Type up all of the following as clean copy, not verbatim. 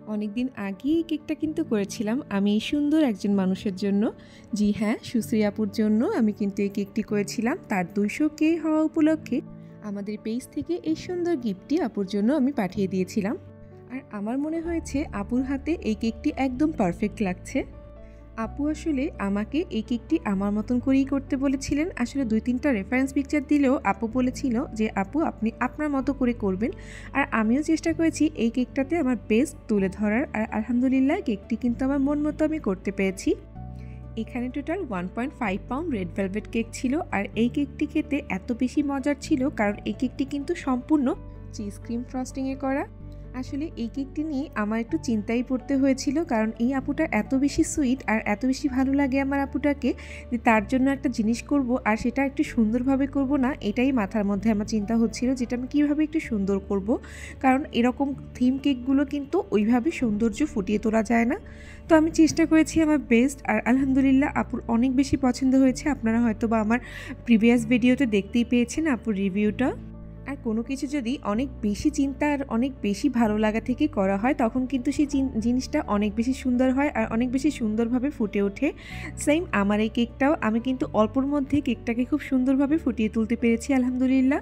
অনেকদিন আগেই এই কেকটা কিন্তু করেছিলাম আমি এই সুন্দর একজন মানুষের জন্য। জি হ্যাঁ, সুশ্রী আপুর জন্য আমি কিন্তু এই কেকটি করেছিলাম। তার 200K হওয়া উপলক্ষে আমাদের পেজ থেকে এই সুন্দর গিফটটি আপুর জন্য আমি পাঠিয়ে দিয়েছিলাম। আর আমার মনে হয়েছে আপুর হাতে এই কেকটি একদম পারফেক্ট লাগছে। আপু আসলে আমাকে এই কেকটি আমার মতন করেই করতে বলেছিলেন। আসলে 2-3টা রেফারেন্স পিকচার দিলেও আপু বলেছিল যে আপু আপনি আপনার মতো করে করবেন। আর আমিও চেষ্টা করেছি এই কেকটাতে আমার বেস্ট তুলে ধরার। আর আলহামদুলিল্লাহ কেকটি কিন্তু আমার মন মতো আমি করতে পেরেছি। এখানে total 1.5 pound red velvet cake ছিল। আর এই কেকটি খেতে এত বেশি মজার ছিল কারণ এই কেকটি কিন্তু সম্পূর্ণ চিজ ক্রিম ফ্রস্টিংয়ে করা। আসলে এই কেকটি নিয়ে আমার একটু চিন্তায় পড়তে হয়েছিল কারণ এই আপুটা এত বেশি সুইট আর এত বেশি ভালো লাগে আমার আপুটাকে যে তার জন্য একটা জিনিস করব আর সেটা একটু সুন্দরভাবে করব না, এটাই মাথার মধ্যে আমার চিন্তা হচ্ছিল যেটা আমি কীভাবে একটু সুন্দর করব। কারণ এরকম থিম কেকগুলো কিন্তু ওইভাবে সৌন্দর্য ফুটিয়ে তোলা যায় না। তো আমি চেষ্টা করেছি আমার বেস্ট আর আলহামদুলিল্লাহ আপুর অনেক বেশি পছন্দ হয়েছে। আপনারা হয়তো বা আমার প্রিভিয়াস ভিডিওতে দেখতেই পেয়েছেন আপুর রিভিউটা। আর কোনো কিছু যদি অনেক বেশি চিন্তা আর অনেক বেশি ভালো লাগা থেকে করা হয় তখন কিন্তু সেই জিনিসটা অনেক বেশি সুন্দর হয় আর অনেক বেশি সুন্দরভাবে ফুটে ওঠে। সেম আমার এই কেকটাও আমি কিন্তু অল্পর মধ্যে কেকটাকে খুব সুন্দরভাবে ফুটিয়ে তুলতে পেরেছি আলহামদুলিল্লাহ।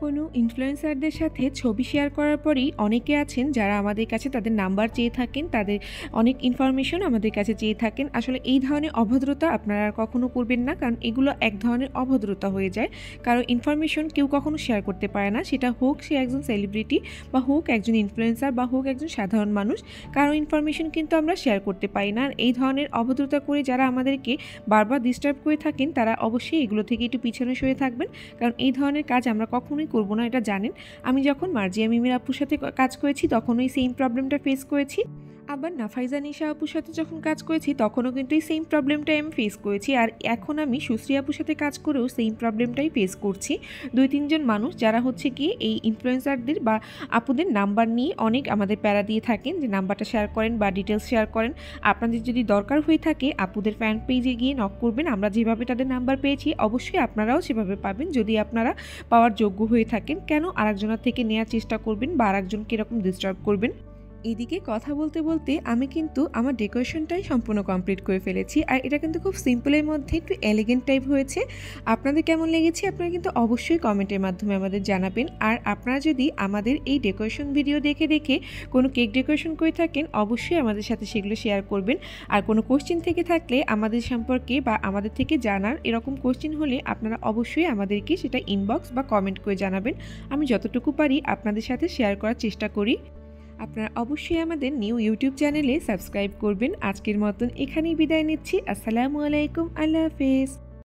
কোনো ইনফ্লুয়েন্সারদের সাথে ছবি শেয়ার করার পরেই অনেকে আছেন যারা আমাদের কাছে তাদের নাম্বার চেয়ে থাকেন, তাদের অনেক ইনফরমেশন আমাদের কাছে চেয়ে থাকেন। আসলে এই ধরনের অভদ্রতা আপনারা আর কখনো করবেন না, কারণ এগুলো এক ধরনের অভদ্রতা হয়ে যায়। কারণ ইনফরমেশন কেউ কখনো শেয়ার করতে পারে না, সেটা হোক সে একজন সেলিব্রিটি বা হোক একজন ইনফ্লুয়েন্সার বা হোক একজন সাধারণ মানুষ, কারো ইনফরমেশন কিন্তু আমরা শেয়ার করতে পারি না। আর এই ধরনের অভদ্রতা করে যারা আমাদেরকে বারবার ডিস্টার্ব করে থাকেন তারা অবশ্যই এগুলো থেকে একটু পিছনে সরে থাকবেন, কারণ এই ধরনের কাজ আমরা কখনোই করব না, এটা জানেন। আমি যখন মার্জিয়া মিমের আপুর সাথে কাজ করেছি তখনও এই সেম প্রবলেমটা ফেস করেছি। আবার নাফাইজা নিশা আপুর সাথে যখন কাজ করেছি তখনও কিন্তু এই সেম প্রবলেমটাই আমি ফেস করেছি। আর এখন আমি সুশ্রী আপুর সাথে কাজ করেও সেম প্রবলেমটাই ফেস করছি। 2-3জন মানুষ যারা হচ্ছে কি এই ইনফ্লুয়েন্সারদের বা আপুদের নাম্বার নিয়ে অনেক আমাদের প্যারা দিয়ে থাকেন যে নাম্বারটা শেয়ার করেন বা ডিটেলস শেয়ার করেন। আপনাদের যদি দরকার হয়ে থাকে আপুদের ফ্যান পেজে গিয়ে নক করবেন, আমরা যেভাবে তাদের নাম্বার পেয়েছি অবশ্যই আপনারাও সেভাবে পাবেন যদি আপনারা পাওয়ার যোগ্য হয়ে থাকেন। কেন আরেকজনের থেকে নেওয়ার চেষ্টা করবেন বা আরেকজনকে এরকম ডিস্টার্ব করবেন। এদিকে কথা বলতে বলতে আমি কিন্তু আমার ডেকোরেশনটাই সম্পূর্ণ কমপ্লিট করে ফেলেছি। আর এটা কিন্তু খুব সিম্পলের মধ্যে একটু এলিগেন্ট টাইপ হয়েছে। আপনাদের কেমন লেগেছে আপনারা কিন্তু অবশ্যই কমেন্টের মাধ্যমে আমাদের জানাবেন। আর আপনারা যদি আমাদের এই ডেকোরেশন ভিডিও দেখে দেখে কোনো কেক ডেকোরেশন করে থাকেন অবশ্যই আমাদের সাথে সেগুলো শেয়ার করবেন। আর কোনো কোশ্চেন থেকে থাকলে আমাদের সম্পর্কে বা আমাদের থেকে জানার এরকম কোশ্চেন হলে আপনারা অবশ্যই আমাদেরকে সেটা ইনবক্স বা কমেন্ট করে জানাবেন। আমি যতটুকু পারি আপনাদের সাথে শেয়ার করার চেষ্টা করি। আপনারা অবশ্যই আমাদের নিউ ইউটিউব চ্যানেলে সাবস্ক্রাইব করবেন। আজকের মতন এখানেই বিদায় নিচ্ছি। আসসালামু আলাইকুম, আল্লাহ হাফেজ।